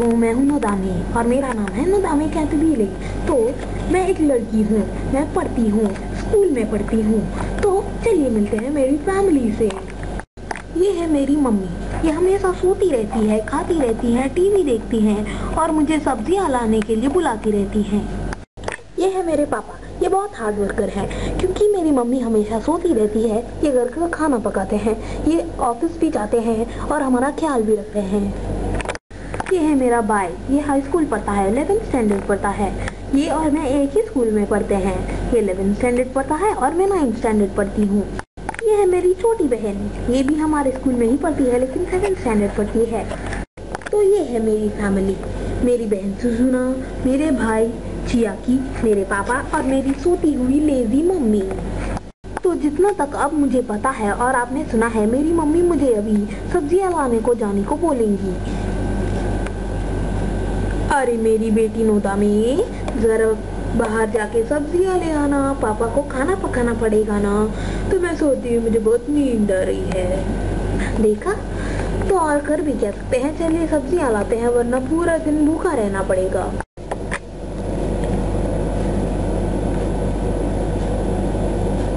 देखो, मैं हूँ नोदामी और मेरा नाम है नोदामी कैटबीले। तो मैं एक लड़की हूँ, मैं पढ़ती हूँ, स्कूल में पढ़ती हूँ। तो चलिए मिलते हैं मेरी फैमिली से। ये है मेरी मम्मी, ये हमेशा सोती रहती है, खाती रहती है, टीवी देखती हैं और मुझे सब्जियाँ लाने के लिए बुलाती रहती हैं। ये है मेरे पापा, ये बहुत हार्ड वर्कर है क्योंकि मेरी मम्मी हमेशा सोती रहती है, ये घर का खाना पकाते हैं, ये ऑफिस भी जाते हैं और हमारा ख्याल भी रखते हैं। ये है मेरा भाई, ये हाई स्कूल पढ़ता है, 11th स्टैंडर्ड पढ़ता है। ये और मैं एक ही स्कूल में पढ़ते हैं, ये 11th स्टैंडर्ड पढ़ता है और मैं 9th स्टैंडर्ड पढ़ती हूँ। ये है मेरी छोटी बहन, ये भी हमारे स्कूल में ही पढ़ती है लेकिन 7th स्टैंडर्ड पढ़ती है। तो ये है मेरी फैमिली, मेरी बहन सुजुना, मेरे भाई चियाकी, मेरे पापा और मेरी सोती हुई लेजी मम्मी। तो जितना तक अब मुझे पता है और आपने सुना है, मेरी मम्मी मुझे अभी सब्जियां लाने को जाने को बोलेंगी। अरे मेरी बेटी नोदामी, जरा बाहर जाके सब्जियां ले आना, पापा को खाना पकाना पड़ेगा ना। तो मैं सोचती हूँ मुझे बहुत नींद आ रही है। देखा, तो और कर भी क्या सकते हैं, चलिए सब्जियां लाते हैं वरना पूरा दिन भूखा रहना पड़ेगा।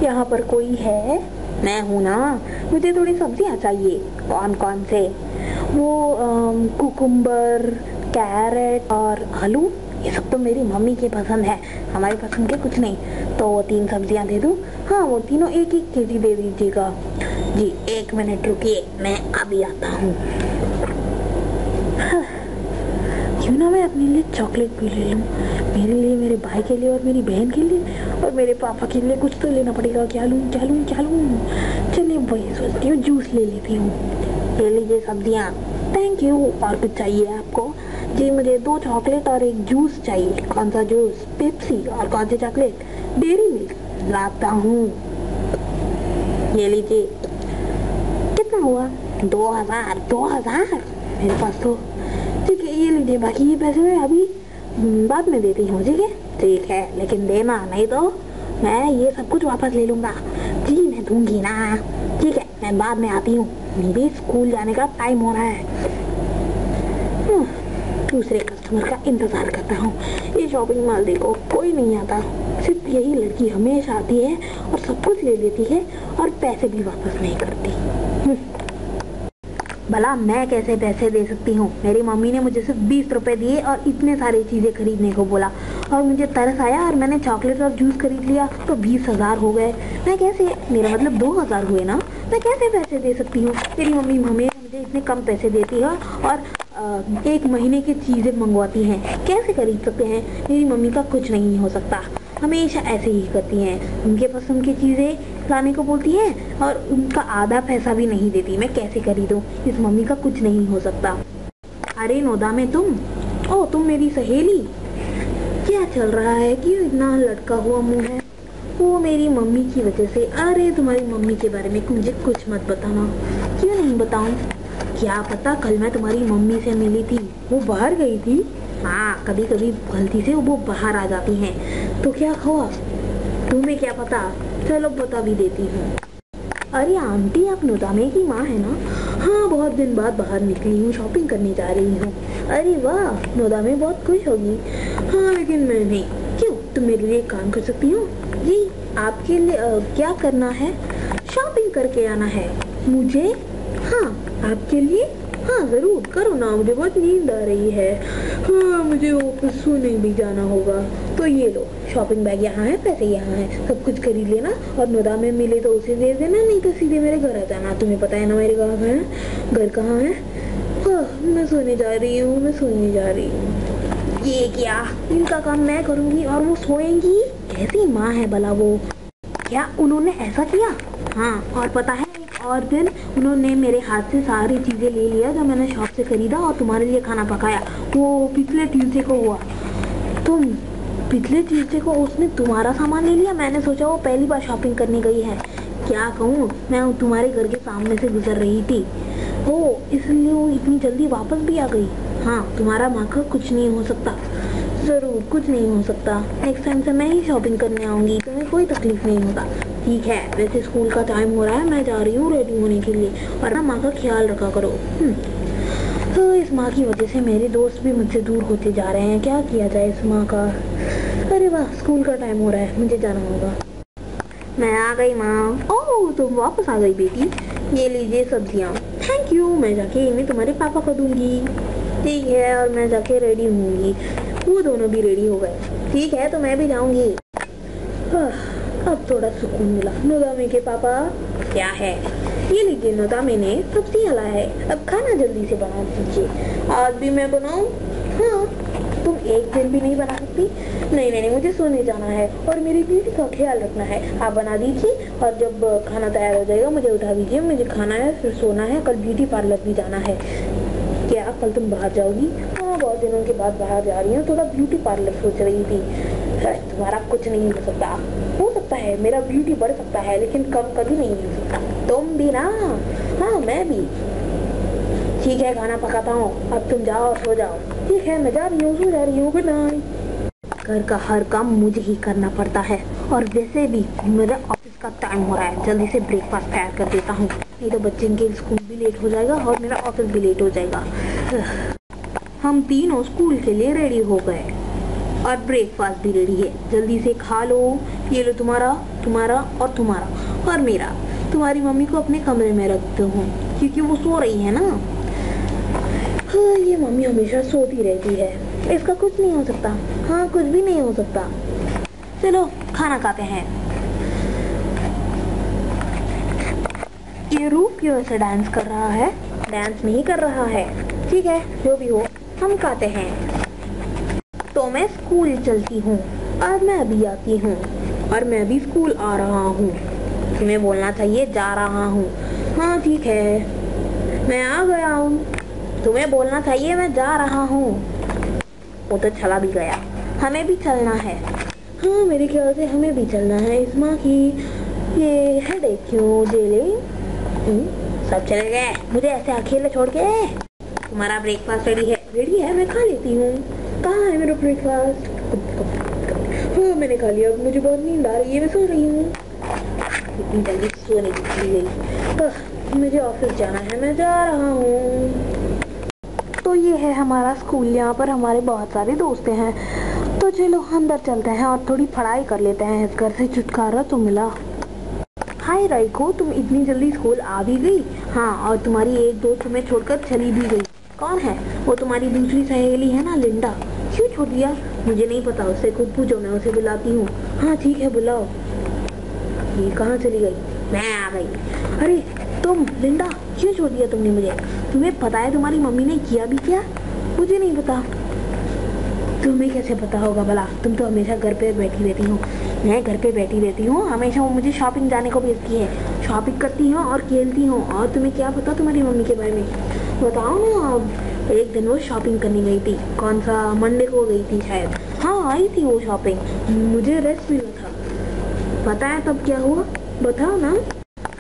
यहाँ पर कोई है? मैं हूँ ना, मुझे थोड़ी सब्जियाँ चाहिए। कौन कौन से? वो कुकुम्बर, कैरेट और आलू, ये सब तो मेरी मम्मी की पसंद है, हमारी पसंद के कुछ नहीं। तो वो 3 सब्जियाँ दे दूँ? हाँ, वो तीनों 1-1 केजी दे दीजिएगा। जी 1 मिनट रुकिए, मैं अभी आता हूँ। क्यों ना मैं अपने लिए चॉकलेट भी ले लूँ, मेरे लिए, मेरे भाई के लिए और मेरी बहन के लिए और मेरे पापा के लिए कुछ तो लेना पड़ेगा। क्या लूँ क्या लूँ क्या लूँ? चलिए वही सोचती हूँ, जूस ले लेती हूँ। ले लीजिए सब्जियाँ। Thank you. और कुछ चाहिए आपको? जी मुझे 2 चॉकलेट और 1 जूस चाहिए। कौन सा जूस? पेप्सी। और कौन सी चॉकलेट? Dairy milk. लाता हूँ, ये लीजिए। कितना हुआ? 2000 मेरे पास तो। ठीक है, ये लीजिए, बाकी ये पैसे मैं अभी बाद में देती हूँ। ठीक है? ठीक है, लेकिन देना, नहीं तो मैं ये सब कुछ वापस ले लूँगा। जी मैं दूंगी ना। ठीक है, मैं बाद में आती हूँ, मेरे स्कूल जाने का टाइम हो रहा है। दूसरे कस्टमर का इंतजार करता हूँ। ये शॉपिंग मॉल देखो, कोई नहीं आता, सिर्फ यही लड़की हमेशा आती है और सब कुछ ले लेती है और पैसे भी वापस नहीं करती। भला मैं कैसे पैसे दे सकती हूँ? मेरी मम्मी ने मुझे सिर्फ 20 रुपए दिए और इतने सारी चीजें खरीदने को बोला और मुझे तरस आया और मैंने चॉकलेट और जूस खरीद लिया तो 20,000 हो गए। मैं कैसे, मेरा मतलब 2,000 हुए ना, मैं कैसे पैसे दे सकती हूँ? मेरी मम्मी हमेशा मुझे इतने कम पैसे देती है और 1 महीने की चीजें मंगवाती हैं, कैसे खरीद सकते हैं? मेरी मम्मी का कुछ नहीं हो सकता, हमेशा ऐसे ही करती हैं, उनके पसंद की चीजें लाने को बोलती हैं और उनका आधा पैसा भी नहीं देती। मैं कैसे खरीदूं? इस मम्मी का कुछ नहीं हो सकता। अरे नोदामे, तुम मेरी सहेली, क्या चल रहा है? क्यों इतना लटका हुआ मुंह है? वो मेरी मम्मी की वजह से। अरे तुम्हारी मम्मी के बारे में मुझे कुछ मत बताना। क्यों नहीं बताऊं? क्या पता, कल मैं तुम्हारी मम्मी से मिली थी, वो बाहर गई थी। हाँ, कभी कभी गलती से वो बाहर आ जाती हैं, तो क्या हुआ? तुम्हें क्या पता? चलो बता भी देती हूँ। अरे आंटी, आप नोदामे की माँ है ना? हाँ, बहुत दिन बाद बाहर निकली हूँ, शॉपिंग करने जा रही हूँ। अरे वाह, नोदामे बहुत खुश होगी। हाँ लेकिन मैं नहीं। क्यों? तुम मेरे लिए काम कर सकती हो? जी आपके लिए क्या करना है? शॉपिंग करके आना है मुझे। हाँ आपके लिए? हाँ जरूर, करो ना, मुझे बहुत नींद आ रही है। हाँ मुझे ऑफिस सोने भी जाना होगा। तो ये लो, शॉपिंग बैग यहाँ है, पैसे यहाँ है, सब कुछ खरीद लेना और नोदामे मिले तो उसे दे देना, नहीं तो सीधे मेरे घर आ जाना। तुम्हें पता है ना मेरे घर कहाँ है? हाँ, मैं सोने जा रही हूँ। ये क्या? इनका काम मैं करूँगी और वो सोएंगी? कैसी माँ है भला वो? क्या उन्होंने ऐसा किया? हाँ, और पता है और दिन उन्होंने मेरे हाथ से सारी चीजें ले लिया जो मैंने शॉप से खरीदा और तुम्हारे लिए खाना पकाया। वो पिछले ट्यूसडे को हुआ। तुम पिछले ट्यूसडे को उसने तुम्हारा सामान ले लिया? मैंने सोचा वो पहली बार शॉपिंग करने गई है। क्या कहूँ, मैं तुम्हारे घर के सामने से गुजर रही थी, ओ इसलिए वो इतनी जल्दी वापस भी आ गई। हाँ, तुम्हारा माँ का कुछ नहीं हो सकता। जरूर कुछ नहीं हो सकता, नेक्स्ट टाइम से मैं ही शॉपिंग करने आऊंगी, तुम्हें कोई तकलीफ नहीं होगा। ठीक है, वैसे स्कूल का टाइम हो रहा है, मैं जा रही हूँ रेडी होने के लिए और ना माँ का ख्याल रखा करो। तो इस माँ की वजह से मेरे दोस्त भी मुझसे दूर होते जा रहे हैं। क्या किया जाए इस माँ का। अरे वाह, स्कूल का टाइम हो रहा है, मुझे जाना होगा। मैं आ गई माँ। ओह, तुम वापस आ गई बेटी। ये लीजिए सब्जियाँ। Thank you. मैं जाके इन्हें तुम्हारे पापा को दूंगी। ठीक है, और मैं जाके रेडी होंगी। वो दोनों भी रेडी हो गए। ठीक है, तो मैं भी जाऊंगी। अब थोड़ा सुकून मिला। नोदामे के पापा। क्या है? ये लीजिए, नोदामे ने सब्जियाँ लाया है। अब खाना जल्दी से बना दीजिए। आज भी मैं बनाऊं? हाँ। तुम एक दिन भी नहीं बना सकती? नहीं नहीं, मुझे सोने जाना है और मेरी ब्यूटी का ख्याल रखना है। आप बना दीजिए और जब खाना तैयार हो जाएगा मुझे उठा दीजिए। मुझे खाना है, फिर सोना है। कल ब्यूटी पार्लर भी जाना है। क्या कल तुम बाहर जाओगी? हाँ, बहुत दिनों के बाद बाहर जा रही हूँ। थोड़ा ब्यूटी पार्लर सोच रही थी। तुम्हारा कुछ नहीं हो सकता। हो सकता है मेरा ब्यूटी बढ़ सकता है, लेकिन कम कभी नहीं हो सकता। तुम भी ना? हाँ, मैं भी। ठीक है, खाना पकाता हूँ। अब तुम जाओ और सो जाओ। ठीक है, मैं जा रही हूँ, सो जा रही हूँ। Good night. घर का हर काम मुझे ही करना पड़ता है, और वैसे भी मेरा ऑफिस का टाइम हो रहा है। जल्दी से ब्रेकफास्ट तैयार कर देता हूँ, नहीं तो बच्चे के स्कूल भी लेट हो जाएगा और मेरा ऑफिस भी लेट हो जाएगा। हम तीनों स्कूल के लिए रेडी हो गए और ब्रेकफास्ट भी रेडी है। जल्दी से खा लो। ये लो तुम्हारा, तुम्हारा और तुम्हारा और मेरा। तुम्हारी मम्मी को अपने कमरे में रखते हूँ क्योंकि वो सो रही है ना। हाँ, ये मम्मी हमेशा सोती रहती है। इसका कुछ नहीं हो सकता। हाँ, कुछ भी नहीं हो सकता। चलो खाना खाते हैं। ये रूप क्यों ऐसे डांस कर रहा है? डांस नहीं कर रहा है। ठीक है, जो भी हो, हम खाते हैं। तो मैं स्कूल चलती हूँ और मैं भी आती हूँ और मैं भी स्कूल आ रहा हूँ। तुम्हें बोलना चाहिए जा रहा हूँ। हाँ ठीक है, मैं आ गया हूँ। तुम्हें बोलना चाहिए मैं जा रहा हूँ। वो तो चला भी गया। हमें भी चलना है। हाँ, मेरे ख्याल से हमें भी चलना है। इस माँ की ये हेडेक क्यों झेले? सब चले गए, मुझे ऐसे अकेले छोड़ के। तुम्हारा ब्रेकफास्ट रेडी है? रेडी है, मैं खा लेती हूँ। कहाँ है मेरा ब्रेकफास्ट? हाँ, मैंने खा लिया। मुझे बहुत नींद आ रही है, मैं सो रही हूँ। इतनी जल्दी सोने की गई। मुझे ऑफिस जाना है, मैं जा रहा हूँ। तो ये है हमारा स्कूल। यहाँ पर हमारे बहुत सारे दोस्त हैं। तो चलो अंदर चलते हैं और थोड़ी पढ़ाई कर लेते हैं। इस घर से छुटकारा तो मिला। हाय राइको, तुम इतनी जल्दी स्कूल आ भी गई? हाँ, और तुम्हारी एक दोस्त तुम्हें छोड़कर चली भी गई। कौन है वो? तुम्हारी दूसरी सहेली है ना, लिंडा। क्यों छोड़ दिया? मुझे नहीं पता, उससे खुद पूछो, मैं उसे बुलाती हूँ। हाँ ठीक है, बुलाओ। ये कहाँ चली गई? मैं आ गई। अरे तुम लिंडा, क्यों छोड़ दिया तुमने मुझे? तुम्हें पता है तुम्हारी मम्मी ने किया भी क्या? मुझे नहीं पता। तुम्हें कैसे पता होगा भला? तुम तो हमेशा घर पे बैठी रहती हो। मैं घर पे बैठी रहती हूँ हमेशा। वो मुझे शॉपिंग जाने को भेजती है। शॉपिंग करती हूँ और खेलती हूँ। और तुम्हें क्या पता तुम्हारी मम्मी के बारे में? बताओ ना। अब एक दिन वो शॉपिंग करने गई थी। कौन सा मंडे को गई थी शायद। हाँ, आई थी वो शॉपिंग। मुझे रेस्ट मिला था। पता है तब क्या हुआ? बताओ ना।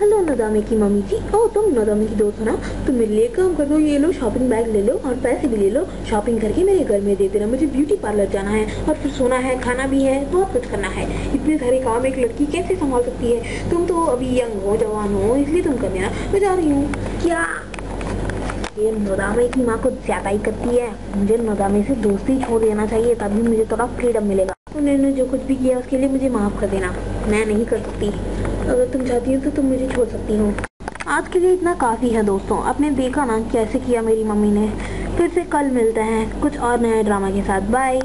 हेलो नदामे की मम्मी जी। ओह, तुम नदामे की दोस्त हो ना? तुम मेरे लिए काम कर दो। ये लो, शॉपिंग बैग ले लो और पैसे भी ले लो। शॉपिंग करके मेरे घर में दे देना। मुझे ब्यूटी पार्लर जाना है और फिर सोना है, खाना भी है, बहुत कुछ करना है। इतने सारे काम एक लड़की कैसे संभाल सकती है? तुम तो अभी यंग हो, जवान हो, इसलिए तुम कर देना। मैं जा रही हूँ। क्या ये नदामे की माँ कुछ ज्यादा ही करती है? मुझे नदामे से दोस्ती छोड़ देना चाहिए, तभी मुझे थोड़ा फ्रीडम मिलेगा। उन्होंने जो कुछ भी किया उसके लिए मुझे माफ कर देना। मैं नहीं कर सकती। अगर तुम चाहती हो तो तुम मुझे छोड़ सकती हो। आज के लिए इतना काफी है दोस्तों। आपने देखा ना कैसे किया मेरी मम्मी ने। फिर से कल मिलते हैं कुछ और नए ड्रामा के साथ। बाय।